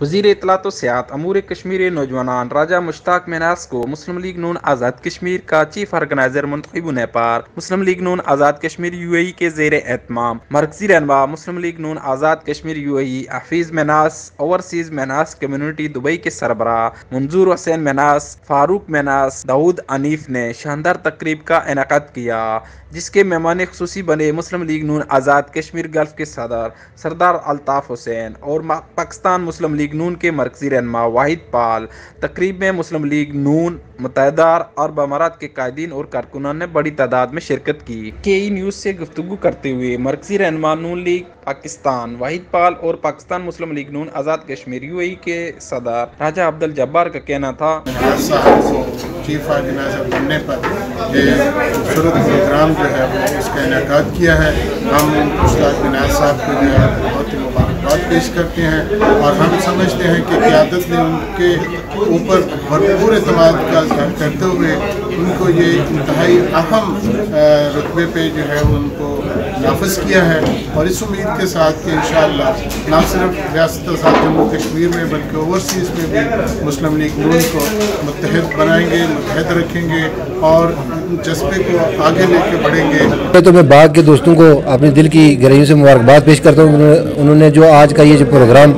وزیر اطلاعات و سیاحت امور کشمیر نوجوانان راجہ مشتاق مناس کو مسلم لیگ نون آزاد کشمیر کا چیف آرگنائزر منتخب ہونے پر مسلم لیگ نون Azad Kashmir U A E کے زیر اہتمام مرکزی رہنما مسلم لیگ نون Azad Kashmir U A E Hafeez Manas, overseas Manas community Dubai کے سربراہ منظور حسین مناس، فاروق مناس، داؤد حنیف نے شاندار تقریب کا انعقاد کیا، جس کے مہمان خصوصی بنے مسلم لیگ نون آزاد کشمیر گلف کے صدر سردار الطاف حسین اور پاکستان مسلم لیگ نون کے مرکزی رہنما واحد پال۔ تقریب میں مسلم لیگ نون، متحدہ عرب امارات کے قائدین اور کارکنان نے بڑی تعداد میں شرکت کی۔ کے ای نیوز سے گفتگو کرتے ہوئے مرکزی رہنما نون لیگ پاکستان واحد پال اور پاکستان مسلم لیگ نون Azad Kashmir U A E کے صدر راجہ عبد الجبار کا کہنا تھا چیف آرگنائزر بننے پر یہ خوبصورت پروگرام جو ہے وہ اس کا انعقاد کیا ہے۔ ہم مشتاق مناس صاحب کو جو ہے بہت ہی مبارکباد پیش کرتے ہیں اور ہم سمجھتے ہیں کہ قیادت نے ان کے اوپر بھرپور اعتماد کا اظہار کرتے ہوئے ان کو یہ انتہائی اہم رتبے پہ جو ہے ان کو نافذ کیا ہے، اور اس امید کے ساتھ کہ انشاءاللہ نہ صرف ریاست آزاد جموں کشمیر میں بلکہ اوورسیز میں بھی مسلم لیگ نون کو متحد بنائیں گے، متحد رکھیں گے اور جذبے کو آگے لے کے بڑھیں گے۔ تو میں باغ کے دوستوں کو اپنے دل کی گہرائیوں سے مبارکباد پیش کرتا ہوں۔ انہوں نے جو آج کا یہ جو پروگرام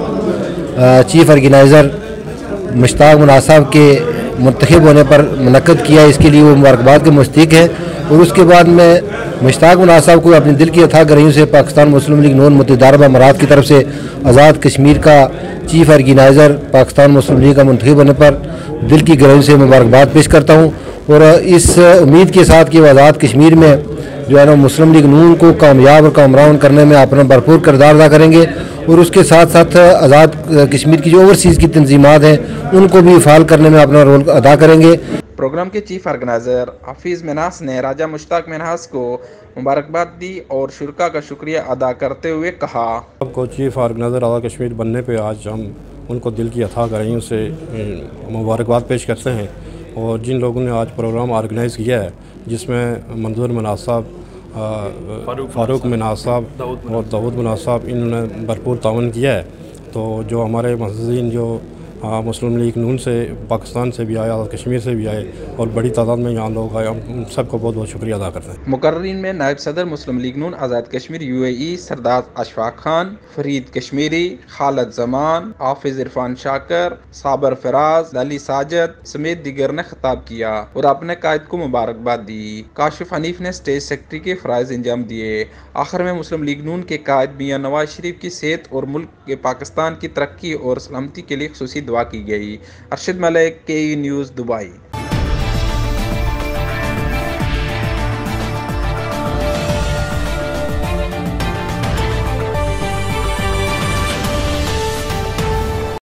چیف آرگنائزر مشتاق مناس صاحب کے منتخب ہونے پر منعقد کیا، اس کے لیے وہ مبارکباد کے مستحق ہیں۔ اور اس کے بعد میں مشتاق مناس صاحب کو اپنے دل کی اتھاہ گہرائیوں سے پاکستان مسلم لیگ نون متحدہ عرب امارات کی طرف سے آزاد کشمیر کا chief organiser Pakistan Muslim league کا منتخب ہونے پر دل کی گہرائیوں سے مبارکباد پیش کرتا ہوں، اور اس امید کے ساتھ کہ وہ آزاد کشمیر میں جو ہے نا مسلم لیگ نون کو کامیاب اور کامران کرنے میں اپنا بھرپور کردار ادا کریں گے، اور اس کے ساتھ ساتھ آزاد کشمیر کی جو اوورسیز کی تنظیمات ہیں ان کو بھی فعال کرنے میں اپنا رول ادا کریں گے۔ پروگرام کے چیف آرگنائزر حفیظ مناس نے راجہ مشتاق مناس کو مبارکباد دی اور شرکاء کا شکریہ ادا کرتے ہوئے کہا آپ کو چیف آرگنائزر آزاد کشمیر بننے پہ آج ہم ان کو دل کی اتھاہ گہرائیوں سے مبارکباد پیش کرتے ہیں، اور جن لوگوں نے آج پروگرام آرگنائز کیا ہے جس میں منظور مناس صاحب، فاروق مناس صاحب اور داؤد مناس صاحب، انہوں نے بھرپور تعاون کیا ہے۔ تو جو ہمارے معززین جو مسلم لیگ نون سے پاکستان سے بھی آئے، آزاد کشمیر سے بھی آئے اور بڑی تعداد میں یہاں لوگ آئے، ہم سب کو بہت بہت شکریہ ادا کرتے ہیں۔ مقررین میں نائب صدر مسلم لیگ نون Azad Kashmir U A E Sardar Ashfaq Khan, Farid Kashmiri, خالد زمان، حافظ عرفان شاکر، صابر فراز، علی ساجد سمیت دیگر نے خطاب کیا اور اپنے قائد کو مبارکباد دی۔ کاشف حنیف نے اسٹیج سیکرٹری کے فرائض انجام دیے۔ آخر میں مسلم لیگ نون کے قائد میاں نواز شریف کی صحت اور ملک کے پاکستان کی ترقی اور سلامتی کے لیے خصوصی دعا کی گئی۔ ارشد ملک، کے ای نیوز، دبئی۔